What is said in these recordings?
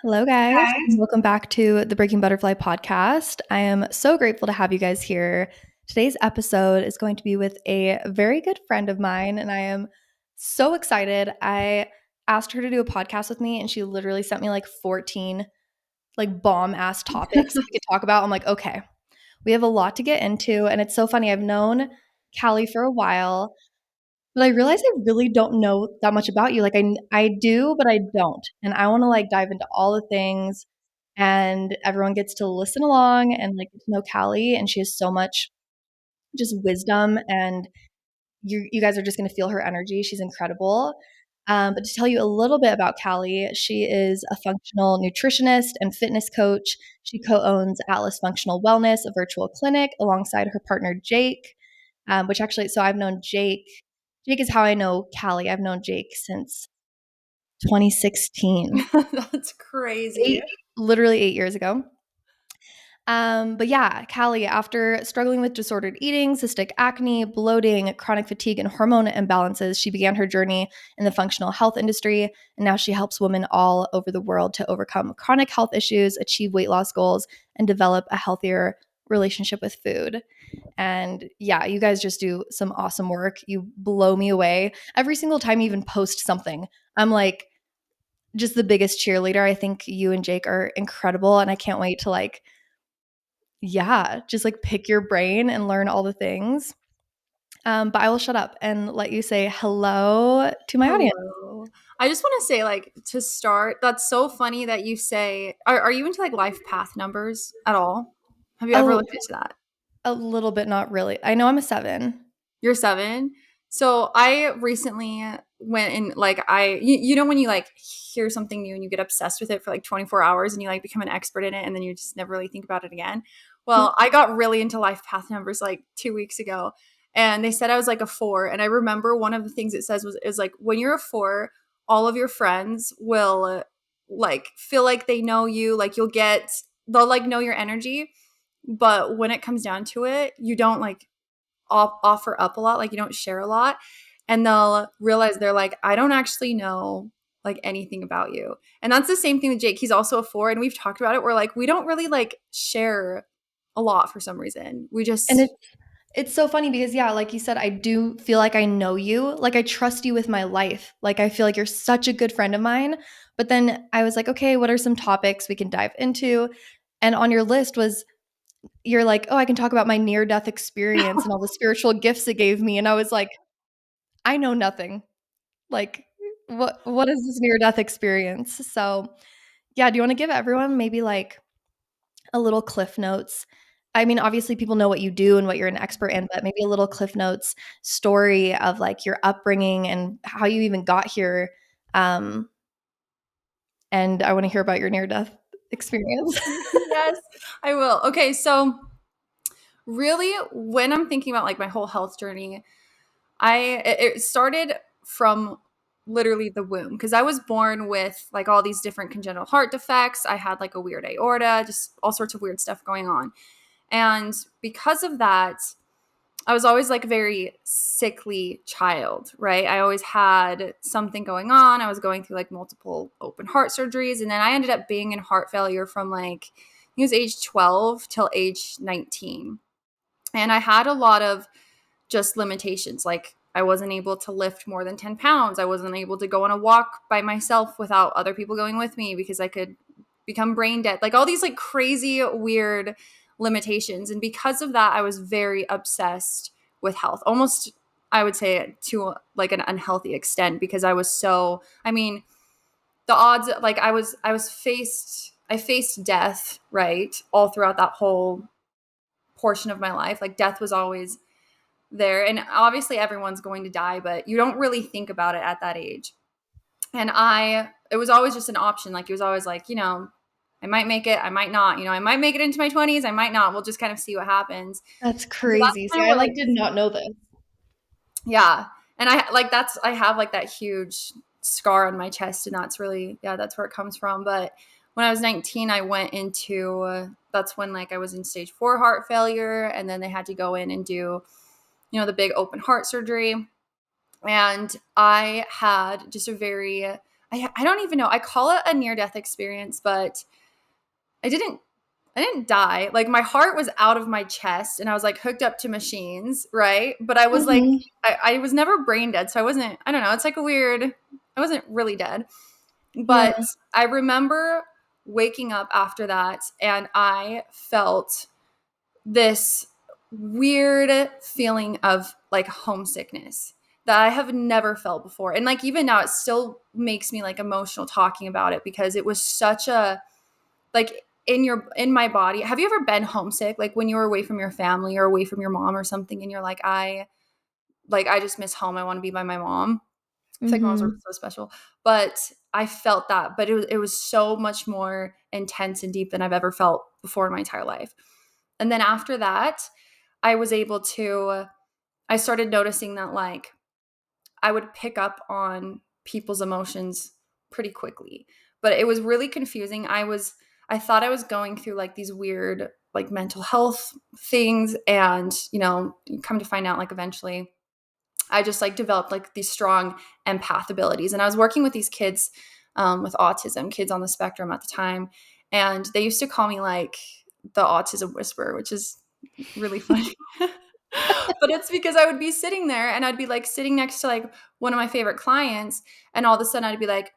Hello, guys. Welcome back to the Breaking Butterfly podcast. I am so grateful to have you guys here. Today's episode is going to be with a very good friend of mine, and I am so excited. I asked her to do a podcast with me, and she literally sent me like 14 like bomb ass topics that we could talk about. I'm like, okay, we have a lot to get into, and it's so funny. I've known Callie for a while. But I realize I really don't know that much about you. Like I do, but I don't. And I want to like dive into all the things and everyone gets to listen along and like get to know Callie, and she has so much just wisdom, and you guys are just going to feel her energy. She's incredible. But to tell you a little bit about Callie, she is a functional nutritionist and fitness coach. She co-owns Atlas Functional Wellness, a virtual clinic, alongside her partner Jake. Which actually, so I've known Jake. Jake is how I know Callie. I've known Jake since 2016, That's crazy. literally 8 years ago. But yeah, Callie, after struggling with disordered eating, cystic acne, bloating, chronic fatigue, and hormone imbalances, she began her journey in the functional health industry. And now she helps women all over the world to overcome chronic health issues, achieve weight loss goals, and develop a healthier relationship with food. And yeah, you guys just do some awesome work. You blow me away. Every single time you even post something, I'm like just the biggest cheerleader. I think you and Jake are incredible. And I can't wait to like, yeah, just like pick your brain and learn all the things. But I will shut up and let you say hello to my audience. Hello. I just want to say, like, to start, that's so funny that you say, are you into like life path numbers at all? Have you ever Oh, looked into that? a little bit, not really. I know I'm a 7. You're 7. So I recently went and like you know when you like hear something new and you get obsessed with it for like 24 hours and you like become an expert in it and then you just never really think about it again. Yep. Well, I got really into life path numbers like 2 weeks ago, and they said I was like a 4. And I remember one of the things it says was is like when you're a 4, all of your friends will like feel like they know you, like they'll like know your energy. But when it comes down to it, you don't like offer up a lot, like you don't share a lot, and they'll realize they're like, I don't actually know like anything about you. And that's the same thing with Jake. He's also a 4, and we've talked about it. We're like, we don't really like share a lot for some reason. We And just it's so funny because yeah, like you said, I do feel like I know you. Like I trust you with my life. Like I feel like you're such a good friend of mine. But then I was like, okay, what are some topics we can dive into? And on your list was you're like, oh, I can talk about my near death experience and all the spiritual gifts it gave me. And I was like, I know nothing. Like, what is this near death experience? So yeah, do you want to give everyone maybe like a little cliff notes? I mean, obviously people know what you do and what you're an expert in, but maybe a little cliff notes story of like your upbringing and how you even got here. Um, and I want to hear about your near death experience. yes, I will. Okay, so really when I'm thinking about like my whole health journey, it started from literally the womb because I was born with like all these different congenital heart defects. I had like a weird aorta, just all sorts of weird stuff going on. And because of that, I was always like a very sickly child, right? I always had something going on. I was going through like multiple open heart surgeries. And then I ended up being in heart failure from like, I think it was age 12 till age 19. And I had a lot of just limitations. Like I wasn't able to lift more than 10 pounds. I wasn't able to go on a walk by myself without other people going with me because I could become brain dead. Like all these like crazy, weird limitations. And because of that, I was very obsessed with health. Almost, I would say, to like an unhealthy extent because I was so, I mean, the odds, like I faced death, right? All throughout that whole portion of my life. Like death was always there. And obviously everyone's going to die, but you don't really think about it at that age. And it was always just an option. Like it was always like, I might make it, I might not. I might make it into my 20s, I might not. We'll just kind of see what happens. That's And so that's crazy. See, kind of I what like like, did not know this. yeah. And I have like that huge scar on my chest, and that's really, yeah, that's where it comes from. But when I was 19, I went into, that's when like I was in stage 4 heart failure, and then they had to go in and do, the big open heart surgery. And I had just a very I don't even know. I call it a near death experience, but I didn't I didn't die. Like my heart was out of my chest and I was like hooked up to machines, right? But I was like Mhm. I was never brain dead, so I don't know, it's like a weird I wasn't really dead. Yeah. But I remember waking up after that and I felt this weird feeling of like homesickness that I have never felt before. And like even now it still makes me like emotional talking about it because it was such a like in my body. Have you ever been homesick like when you were away from your family or away from your mom or something and you're like I just miss home. I want to be by my mom. I feel like moms are Mhm. so special. But I felt that, but it was so much more intense and deep than I've ever felt before in my entire life. And then after that, I was able to I started noticing that like I would pick up on people's emotions pretty quickly. But it was really confusing. I thought I was going through like these weird like mental health things and, you come to find out like eventually I just like developed like these strong empath abilities. And I was working with these kids with autism, kids on the spectrum at the time. And they used to call me like the autism whisperer, which is really funny. But it's because I would be sitting there and I'd be like sitting next to like one of my favorite clients. And all of a sudden I'd be like,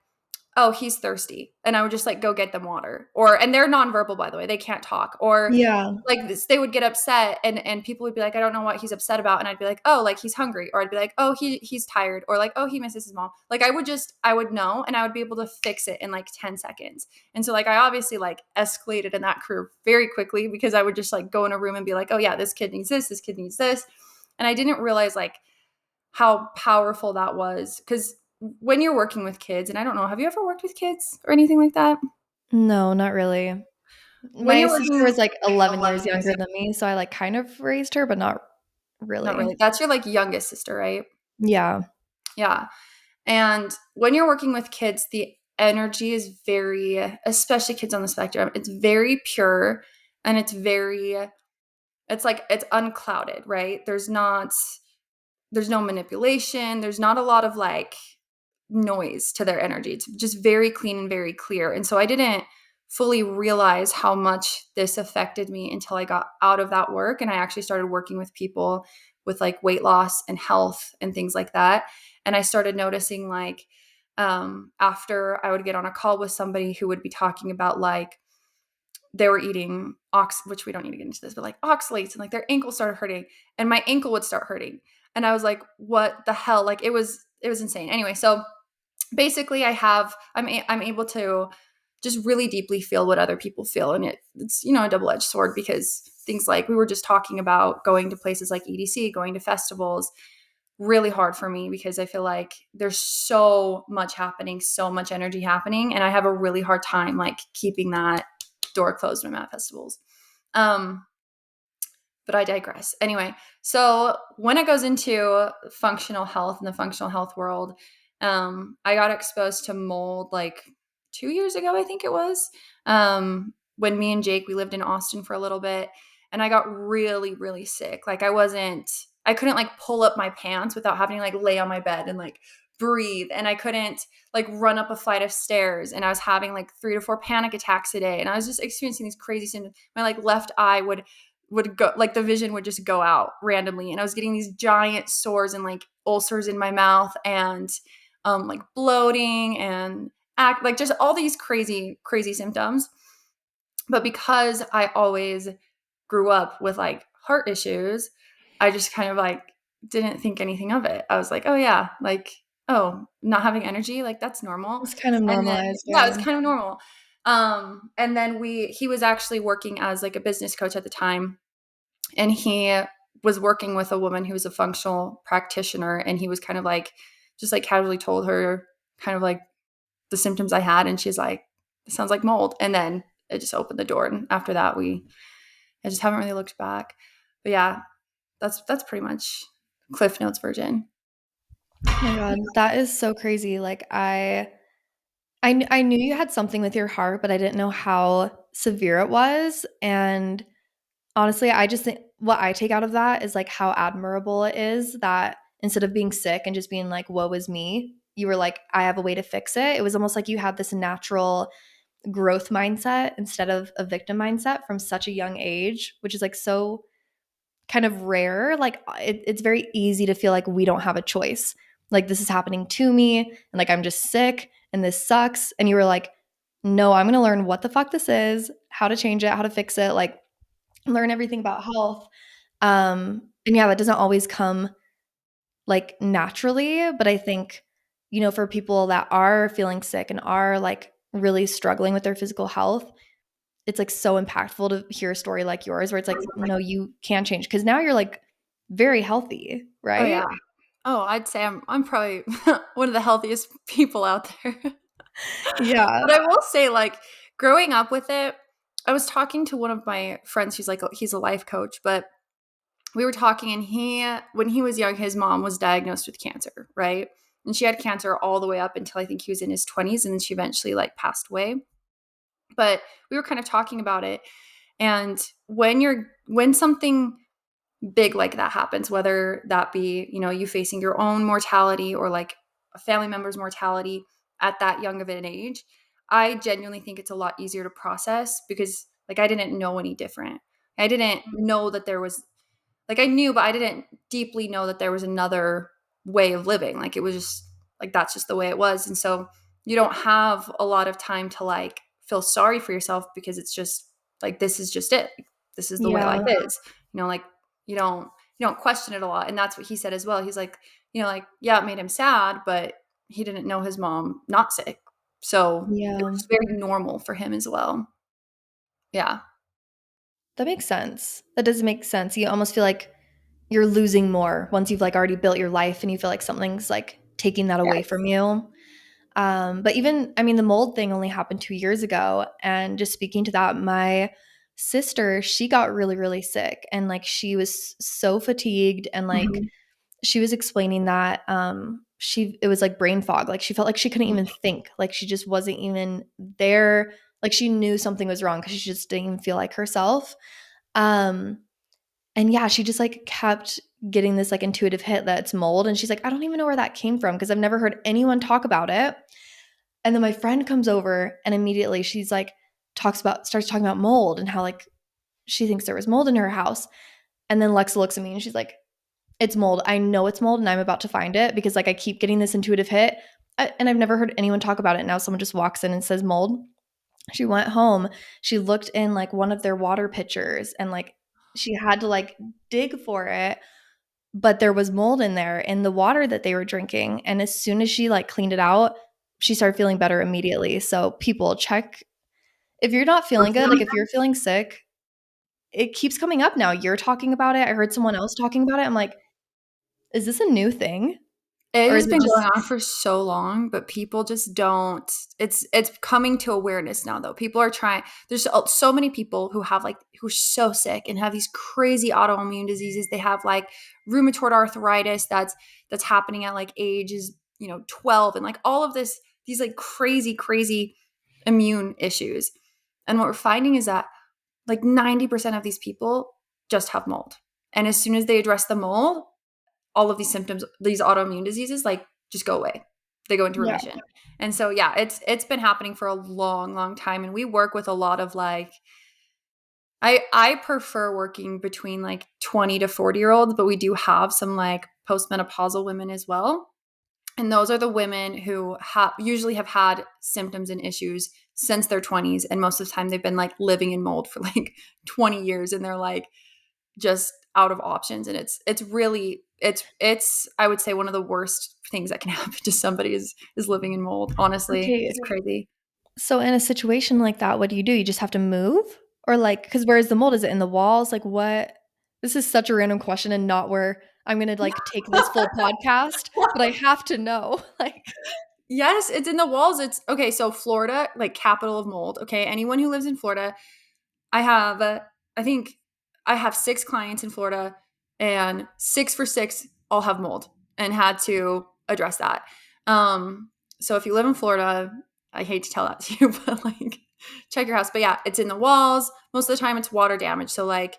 oh, he's thirsty. And I would just like go get them water. And they're nonverbal, by the way, they can't talk. Or Yeah. like this, they would get upset and people would be like, I don't know what he's upset about. And I'd be like, oh, like he's hungry. Or I'd be like, oh, he's tired. Or like, oh, he misses his mom. Like I would know and I would be able to fix it in like 10 seconds. And so like I obviously like escalated in that career very quickly because I would just like go in a room and be like, oh yeah, this kid needs this. And I didn't realize like how powerful that was. Because when you're working with kids, and I don't know, have you ever worked with kids or anything like that? No, not really. When My you're sister working was like 11 years 11 years younger young, than me, so I like kind of raised her, but not not really. really. That's your like youngest sister, right? Yeah. Yeah. And when you're working with kids, the energy is very, especially kids on the spectrum, it's very pure and it's like, it's unclouded, right? There's no manipulation. There's not a lot of like noise to their energy. It's just very clean and very clear. And so I didn't fully realize how much this affected me until I got out of that work and I actually started working with people with like weight loss and health and things like that. And I started noticing like after I would get on a call with somebody who would be talking about like they were eating which we don't need to get into this, but like oxalates and like their ankle started hurting and my ankle would start hurting. And I was like, what the hell? Like it was insane. Anyway, so basically I'm able to just really deeply feel what other people feel and it's a double-edged sword because things like we were just talking about going to places like EDC, going to festivals, really hard for me because I feel like there's so much happening, so much energy happening and I have a really hard time like keeping that door closed when I'm at festivals. um but I digress. Anyway, so when it goes into functional health in the functional health world, I got exposed to mold like 2 years ago, I think it was. When me and Jake, we lived in Austin for a little bit, and I got really, really sick. Like I couldn't like pull up my pants without having to like lay on my bed and like breathe. And I couldn't like run up a flight of stairs. And I was having like 3 to 4 panic attacks a day. And I was just experiencing these crazy symptoms. My like left eye would go like the vision would just go out randomly and I was getting these giant sores and like ulcers in my mouth and like bloating and act like just all these crazy symptoms. But because I always grew up with like heart issues, I just kind of like didn't think anything of it. I was like, oh yeah, like, oh, not having energy, like that's normal. It's kind of And then normalized, yeah, yeah. it's kind of normal. And then he was actually working as like a business coach at the time and he was working with a woman who was a functional practitioner and he was kind of like just like casually told her kind of like the symptoms I had and she's like, it sounds like mold. And then it just opened the door and after that I just haven't really looked back. But yeah, that's pretty much Cliff Notes version. Oh my god, that is so crazy. Like I knew you had something with your heart, but I didn't know how severe it was, and honestly, I just think what I take out of that is like how admirable it is that instead of being sick and just being like, woe is me, you were like, I have a way to fix it. It was almost like you had this natural growth mindset instead of a victim mindset from such a young age, which is like so kind of rare. Like it's very easy to feel like we don't have a choice. Like this is happening to me and like I'm just sick and this sucks. And you were like, no, I'm going to learn what the fuck this is, how to change it, how to fix it, like learn everything about health. And yeah, that doesn't always come like naturally, but I think, for people that are feeling sick and are like really struggling with their physical health, it's like so impactful to hear a story like yours where it's like, no, you can change because now you're like very healthy, Oh right? yeah. Oh, I'd say I'm probably one of the healthiest people out there. Yeah. But I will say, like, growing up with it, I was talking to one of my friends who's like, he's a life coach, but we were talking, and when he was young, his mom was diagnosed with cancer, right? And she had cancer all the way up until I think he was in his 20s, and then she eventually like passed away. But we were kind of talking about it. And when something big like that happens, whether that be, you facing your own mortality or like a family member's mortality at that young of an age, I genuinely think it's a lot easier to process because like I didn't know any different. I didn't know that there was like I knew, but I didn't deeply know that there was another way of living. Like it was just like that's just the way it was. And so you don't have a lot of time to like feel sorry for yourself because it's just like this is just it. This is the way life Yeah. is. Like you don't question it a lot. And that's what he said as well. He's like, like, yeah, it made him sad, but he didn't know his mom not sick. So it Yeah. was very normal for him as well. Yeah. That makes sense. That does make sense. You almost feel like you're losing more once you've like already built your life and you feel like something's like taking that away Yes. from you. But even, I mean, the mold thing only happened 2 years ago. And just speaking to that, my sister, she got really, really sick and like she was so fatigued and like Mhm. she was explaining that it was like brain fog. Like she felt like she couldn't even think. Like she just wasn't even there. Like she knew something was wrong because she just didn't even feel like herself. Um, and yeah, she just like kept getting this like intuitive hit that it's mold. And she's like, I don't even know where that came from because I've never heard anyone talk about it. And then my friend comes over and immediately she's like, starts talking about mold and how like she thinks there was mold in her house. And then Lexa looks at me and she's like, it's mold. I know it's mold and I'm about to find it because like I keep getting this intuitive hit and I've never heard anyone talk about it. Now someone just walks in and says mold. She went home. She looked in like one of their water pitchers and like she had to like dig for it, but there was mold in there in the water that they were drinking. And as soon as she like cleaned it out, she started feeling better immediately. So people check if you're not feeling good, like if you're feeling sick, it keeps coming up now. You're talking about it. I heard someone else talking about it. I'm like, is this a new thing? It Or is has it been just going on for so long, but people just don't. It's coming to awareness now, though. People are trying. There's so many people who have like who are so sick and have these crazy autoimmune diseases. They have like rheumatoid arthritis that's happening at like ages 12, and like all of these like crazy immune issues. And what we're finding is that like 90% of these people just have mold, and as soon as they address the mold, all of these symptoms, these autoimmune diseases, like just go away. They go into yeah. remission. And so yeah, it's been happening for a long time. And we work with a lot of like I prefer working between like 20 to 40-year-olds, but we do have some like postmenopausal women as well. And those are the women who usually have had symptoms and issues since their 20s. And most of the time they've been like living in mold for like 20 years and they're like just out of options. And it's really it's I would say one of the worst things that can happen to somebody is living in mold. Honestly, Okay. it's crazy. So in a situation like that, what do? You just have to move? Or like, because where's the mold? Is it in the walls? Like what? This is such a random question and not where I'm gonna like take this full podcast, but I have to know. Like, Yes, it's in the walls. It's okay. So Florida, like capital of mold. Okay, anyone who lives in Florida, I have, I think I have 6 clients in Florida, and 6 for 6 all have mold and had to address that. Um, so if you live in Florida, I hate to tell that to you, but like check your house. But yeah, it's in the walls. Most of the time, it's water damage. So like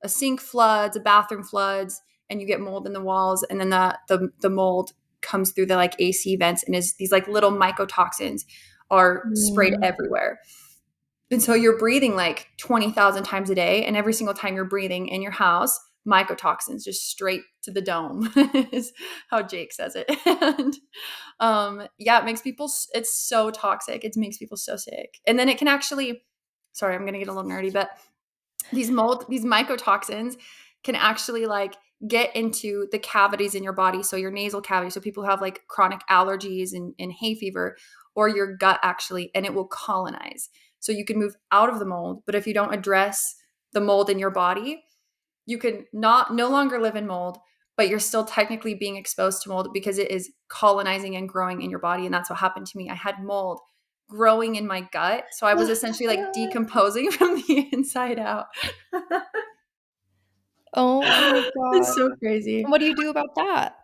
a sink floods, a bathroom floods, and you get mold in the walls, and then the mold comes through the like AC vents and is these like little mycotoxins are sprayed Mm. everywhere. And so you're breathing like 20,000 times a day. And every single time you're breathing in your house, mycotoxins just straight to the dome is how Jake says it. And yeah, it makes people, it's so toxic. It makes people so sick. And then it can actually, sorry, I'm going to get a little nerdy, but these mycotoxins can actually like get into the cavities in your body. So your nasal cavity. So people who have like chronic allergies and hay fever, or your gut actually, and it will colonize. So you can move out of the mold, but if you don't address the mold in your body, you can no longer live in mold, but you're still technically being exposed to mold because it is colonizing and growing in your body. And that's what happened to me. I had mold growing in my gut. So I was essentially like decomposing from the inside out. Oh my It's god. so crazy. What do you do about that?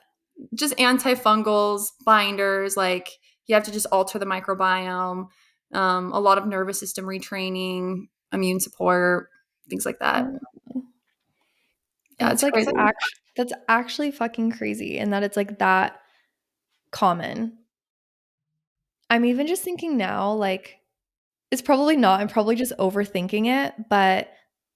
Just antifungals, binders, like you have to just alter the microbiome, a lot of nervous system retraining, immune support, things like that. Oh, Yeah, it's that's like crazy. that's actually fucking crazy, and that it's like that common. I'm even just thinking now, like, it's probably not. I'm probably just overthinking it. But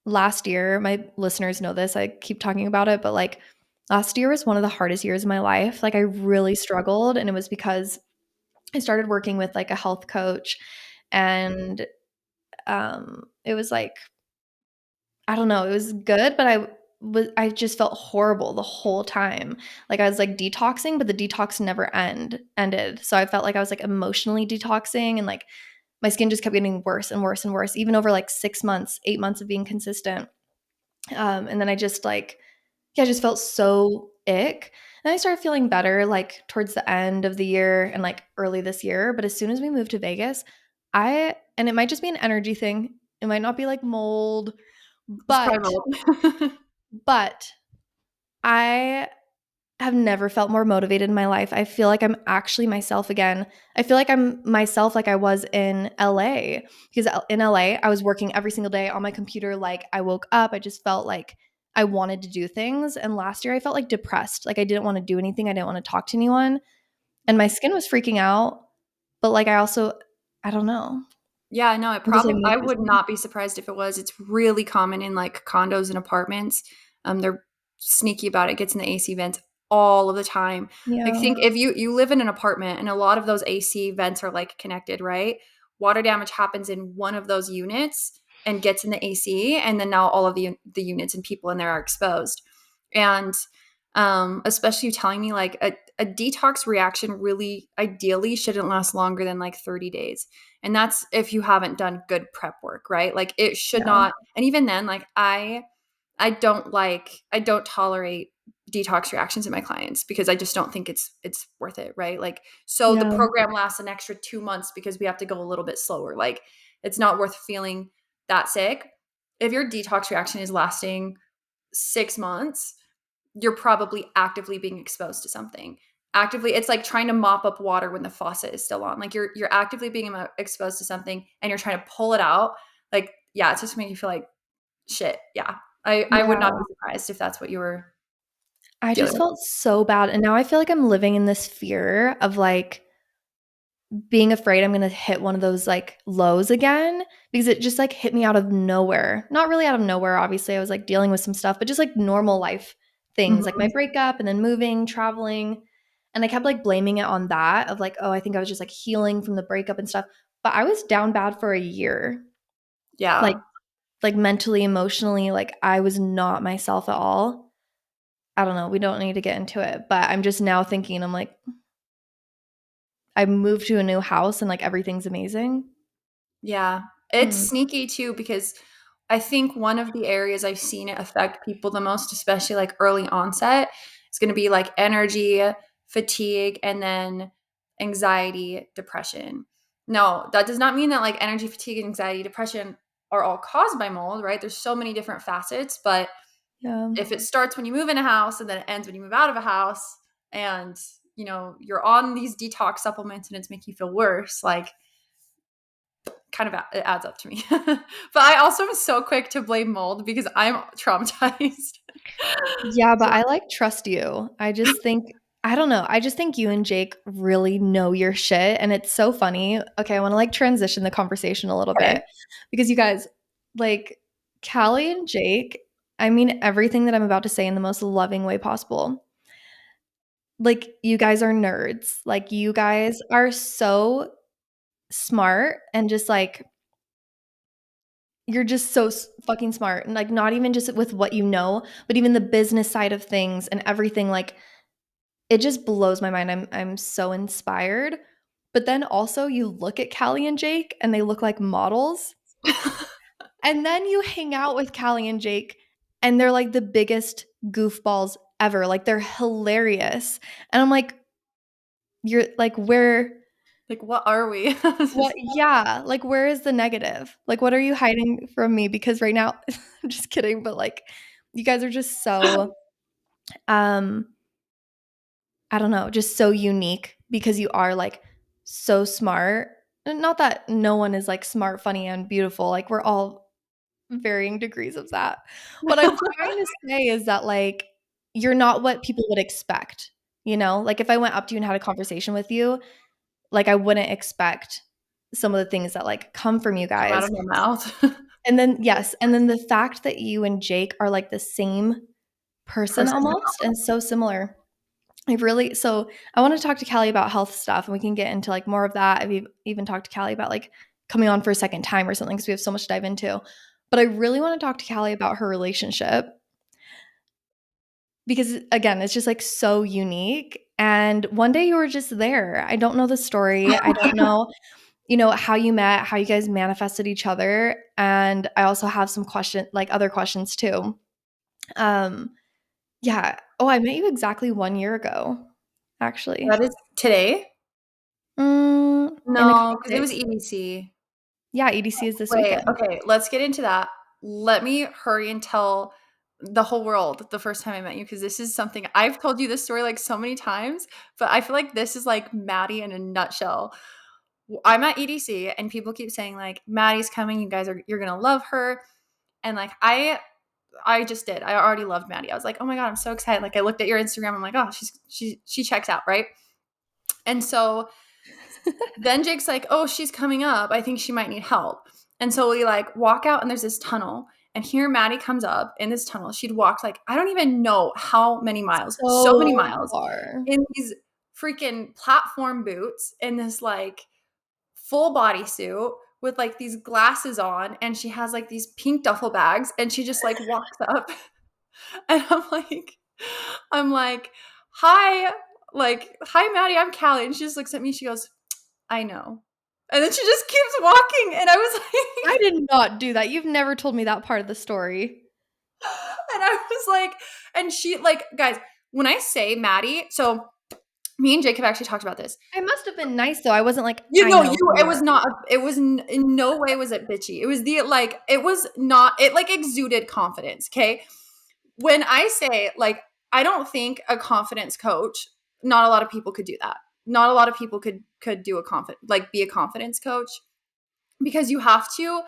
last year, my listeners know this. I keep talking about it, but like last year was one of the hardest years of my life. Like, I really struggled, and it was because I started working with like a health coach, and it was like, I don't know, it was good, but I just felt horrible the whole time. Like, I was like detoxing, but the detox never ended. So I felt like I was like emotionally detoxing, and like my skin just kept getting worse and worse and worse, even over like 6 months, 8 months of being consistent. And then I just like, yeah, I just felt so ick. And I started feeling better like towards the end of the year and like early this year. But as soon as we moved to Vegas, and it might just be an energy thing, it might not be like mold, It's probably but, mold. but I have never felt more motivated in my life. I feel like I'm actually myself again. I feel like I'm myself like I was in LA, because in LA, I was working every single day on my computer. Like, I woke up, I just felt like I wanted to do things. And last year, I felt like depressed. Like, I didn't want to do anything. I didn't want to talk to anyone. And my skin was freaking out. But like, I don't know. Yeah, no, it I'm just like probably, I would noticing. not be surprised if it was. It's really common in like condos and apartments. They're sneaky about it. It gets in the AC vents all of the time. Like Yeah. think if you live in an apartment and a lot of those AC vents are like connected, right? Water damage happens in one of those units and gets in the AC, and then now all of the units and people in there are exposed. And especially you telling me like a detox reaction really ideally shouldn't last longer than like 30 days. And that's if you haven't done good prep work, right? Like it should Yeah. not. And even then, like I don't tolerate detox reactions in my clients because I just don't think it's worth it, right? Like so the Yeah. program lasts an extra 2 months because we have to go a little bit slower. Like it's not worth feeling that sick. If your detox reaction is lasting 6 months, you're probably actively being exposed to something. Actively, it's like trying to mop up water when the faucet is still on. Like you're actively being exposed to something and you're trying to pull it out. Like, yeah, it's just making you feel like shit. Yeah. I would not Yeah. be surprised if that's what you were I dealing just with. felt so bad. And now I feel like I'm living in this fear of like, being afraid I'm gonna hit one of those like lows again, because it just like hit me out of nowhere. Not really out of nowhere, obviously. I was like dealing with some stuff, but just like normal life things, like my Mhm. breakup and then moving, traveling. And I kept like blaming it on that of like, oh, I think I was just like healing from the breakup and stuff. But I was down bad for a year. Like Yeah. like mentally, emotionally, like I was not myself at all. I don't know. We don't need to get into it, but I'm just now thinking, I'm like, I moved to a new house and like everything's amazing. Yeah. It's Hmm. sneaky too because I think one of the areas I've seen it affect people the most, especially like early onset, is going to be like energy, fatigue, and then anxiety, depression. No, that does not mean that like energy, fatigue, and anxiety, depression are all caused by mold, right? There's so many different facets, but Yeah. if it starts when you move in a house and then it ends when you move out of a house and you're on these detox supplements and it's making you feel worse, like kind of it adds up to me. But I also am so quick to blame mold because I'm traumatized. Yeah, but So I like trust you. I just think I don't know. I just think you and Jake really know your shit. And it's so funny. Okay, I want to like transition the conversation a little Okay. bit because you guys, like, Callie and Jake, I mean everything that I'm about to say in the most loving way possible. Like, you guys are nerds. Like, you guys are so smart and just like, you're just so fucking smart. And like, not even just with what you know, but even the business side of things and everything. Like, it just blows my mind. I'm so inspired. But then also you look at Callie and Jake and they look like models. And then you hang out with Callie and Jake and they're like the biggest goofballs ever. Like they're hilarious. And I'm like, you're like, where Like, what are we? what yeah, like where is the negative? Like what are you hiding from me? Because right now I'm just kidding, but like you guys are just so um I don't know, just so unique because you are like so smart. And not that no one is like smart, funny, and beautiful. Like we're all varying degrees of that. What I'm trying to say is that like you're not what people would expect. You know, like if I went up to you and had a conversation with you, like I wouldn't expect some of the things that like come from you Come out guys. of my mouth. And then yes, and then the fact that you and Jake are like the same person Person. almost and so similar. I've really so I want to talk to Callie about health stuff and we can get into like more of that. I've even talked to Callie about like coming on for a second time or something because we have so much to dive into. But I really want to talk to Callie about her relationship because again, it's just like so unique. And one day you were just there. I don't know the story. I don't know, how you met, how you guys manifested each other. And I also have some like other questions too. Um, yeah. Oh, I met you exactly 1 year ago, That actually. is today? In a No, couple because it was days. EDC. Yeah, EDC is this Wait, weekend. okay, let's get into that. Let me hurry and tell the whole world the first time I met you because this is something I've told you this story like so many times, but I feel like this is like Maddie in a nutshell. I'm at EDC and people keep saying like Maddie's coming, you're gonna love her. And like I just did. I already loved Maddie. I was like, oh my God, I'm so excited. Like I looked at your Instagram, I'm like, oh, she checks out, right? And so then Jake's like, oh, she's coming up. I think she might need help. And so we like walk out and there's this tunnel. And here Maddie comes up in this tunnel. She'd walked like, I don't even know how many miles, so many So miles far. in these freaking platform boots in this like full bodysuit with like these glasses on. And she has like these pink duffel bags and she just like walks up. And I'm like, hi, hi, Maddie, I'm Callie. And she just looks at me. She goes, I know. And then she just keeps walking. And I was I like, did not do that. You've never told me that part of the story. and I was like, and she, like, guys, when I say Maddie, so me and Jake have actually talked about this. I must have been nice though. I wasn't like, You I know, know who it you was are. not, it was in no way was it bitchy. It was it was not, it like exuded confidence. Okay. When I say, like, I don't think a confidence coach, not a lot of people could do that. Not a lot of people could do be a confidence coach because you have to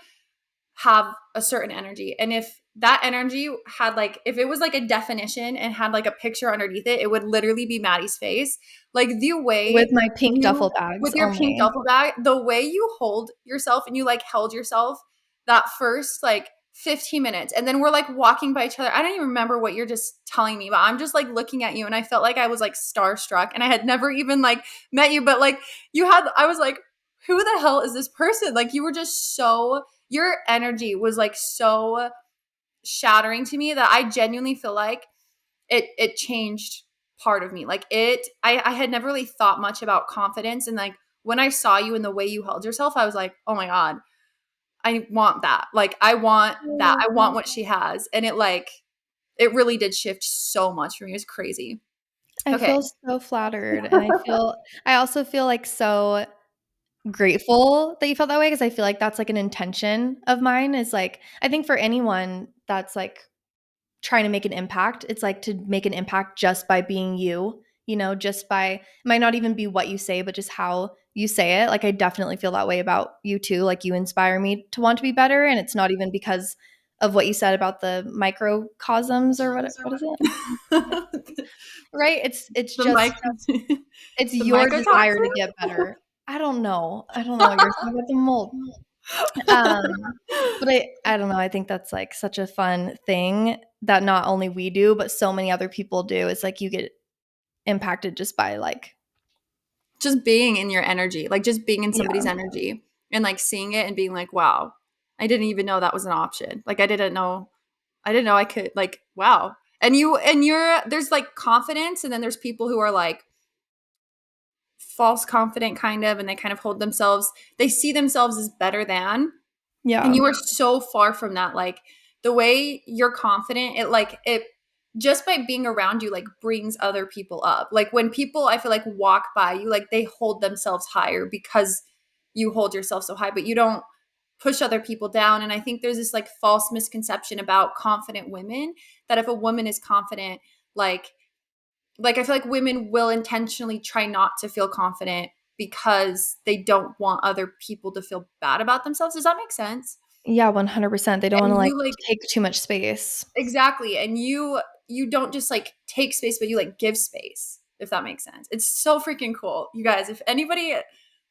have a certain energy. And if that energy had like, if it was like a definition and had like a picture underneath it, it would literally be Maddie's face. Like the With way my pink you, duffel bags with your pink only. duffel bag, the way you hold yourself and you like held yourself that first like 15 minutes. And then we're like walking by each other. I don't even remember what you're just telling me, but I'm just like looking at you and I felt like I was like starstruck and I had never even like met you, but like I was like, who the hell is this person? Like you were just so, your energy was like so shattering to me that I genuinely feel like it changed part of me. Like I had never really thought much about confidence. And like when I saw you and the way you held yourself, I was like, oh my God, I want that. Like I want that. I want what she has. And it really did shift so much for me. It was crazy. I Okay. feel so flattered and I also feel like so grateful that you felt that way because I feel like that's like an intention of mine is like I think for anyone that's like trying to make an impact, it's like to make an impact just by being you, just by it might not even be what you say, but just how you say it. Like I definitely feel that way about you too. Like you inspire me to want to be better. And it's not even because of what you said about the microcosms or what is it? the Right? It's just mic, it's the your desire to get mycotoxin. better. I don't know. I don't know. You're saying about the mold. But I don't know. I think that's like such a fun thing that not only we do, but so many other people do. It's like you get impacted just by like Just being in your energy, like just being in somebody's yeah. energy and like seeing it and being like, wow, I didn't even know that was an option. Like I didn't know I could, like, wow. And there's like confidence, and then there's people who are like false confident kind of, and they kind of hold themselves, they see themselves as better than, and Yeah. you are so far from that. Like the way you're confident, it just by being around you like brings other people up. Like when people, I feel like, walk by you, like they hold themselves higher because you hold yourself so high, but you don't push other people down. And I think there's this like false misconception about confident women, that if a woman is confident, like I feel like women will intentionally try not to feel confident because they don't want other people to feel bad about themselves. Does that make sense? Yeah, 100%. They don't wanna, And like, you like take too much space. exactly, and you don't just like take space, but you like give space, if that makes sense. It's so freaking cool. You guys, if anybody,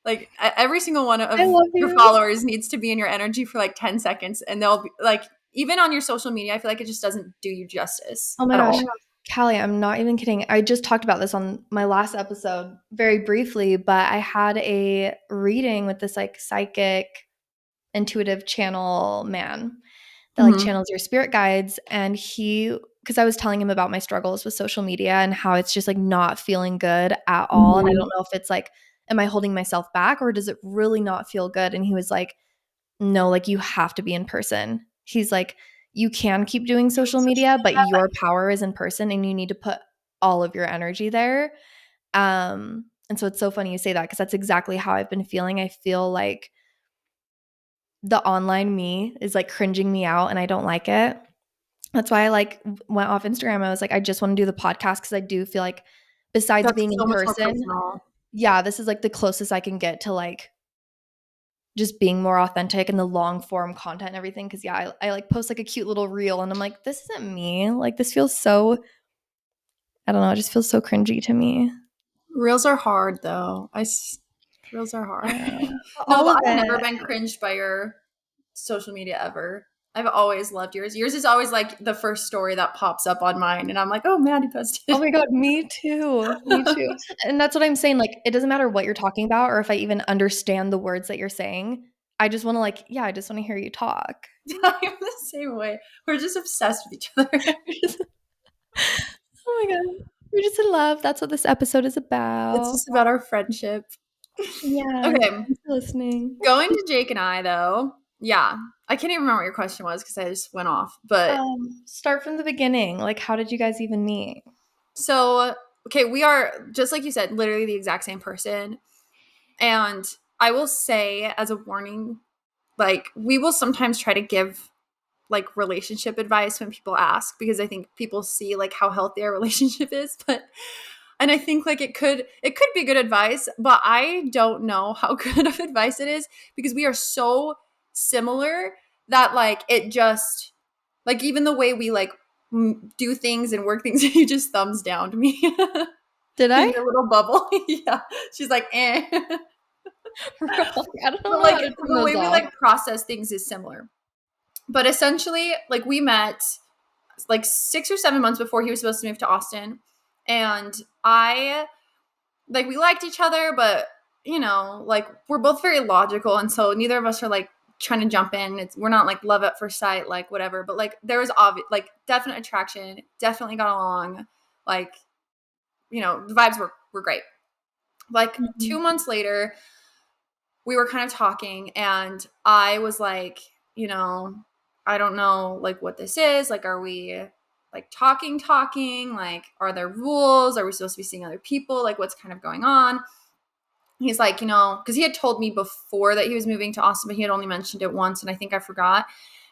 like every single one I of love your you. followers needs to be in your energy for like 10 seconds, and they'll be like, even on your social media, I feel like it just doesn't do you justice Oh my at gosh. all. Callie, I'm not even kidding. I just talked about this on my last episode very briefly, but I had a reading with this, like, psychic intuitive channel man that, like, Mhm. channels your spirit guides, and because I was telling him about my struggles with social media and how it's just, like, not feeling good at all, and I don't Mhm. know if it's, like, am I holding myself back or does it really not feel good? And he was like, "No, like, you have to be in person." He's like, "You can keep doing social media, but your power is in person, and you need to put all of your energy there." And so it's so funny you say that because that's exactly how I've been feeling. I feel like the online me is, like, cringing me out, and I don't like it. That's why I, like, went off Instagram. I was like, "I just wanna do the podcast because I do feel like besides That's being in so much more person, personal. yeah, this is, like, the closest I can get to, like, just being more authentic and the long form content and everything. Because yeah, I like post like a cute little reel and I'm like, this isn't me. Like this feels so I don't know, it just feels so cringy to me. Reels are hard though. Reels are hard. Yeah. No, All but of I've never it. been cringed by your social media ever. I've always loved yours. Yours is always like the first story that pops up on mine, and I'm like, oh, Maddie Oh posted. my god, me too. Me too. And that's what I'm saying. Like, it doesn't matter what you're talking about or if I even understand the words that you're saying. I just want to like, yeah, I just want to hear you talk. I'm the same way. We're just obsessed with each other. Oh my god. We're just in love. That's what this episode is It's about. just about our friendship. Yeah. Okay, Thanks for listening. going to Jake and I though. Yeah, I can't even remember what your question was because I just went off. But Start from the beginning. Like, how did you guys even meet? so, okay, we are, just like you said, literally the exact same person. And I will say, as a warning, like we will sometimes try to give like relationship advice when people ask, because I think people see like how healthy our relationship is. But and I think like it could be good advice, but I don't know how good of advice it is, because we are so similar that like it just, like, even the way we like do things and work things, you just thumbs down to me Did in I? your little bubble. Yeah, she's like, eh. I don't But know how like to turn the those way we off. like process things is similar. But essentially, like we met like 6 or 7 months before he was supposed to move to Austin. And I, like, we liked each other, but like we're both very logical. And so neither of us are like trying to jump in. We're not like love at first sight, like whatever. But like there was obvious, like definite attraction, definitely got along. Like, the vibes were great. Like Mhm. 2 months later, we were kind of talking, and I was like, I don't know like what this is. Like, are we like talking? Like, are there rules? Are we supposed to be seeing other people? Like, what's kind of going on? He's like, because he had told me before that he was moving to Austin, but he had only mentioned it once, and I think I forgot.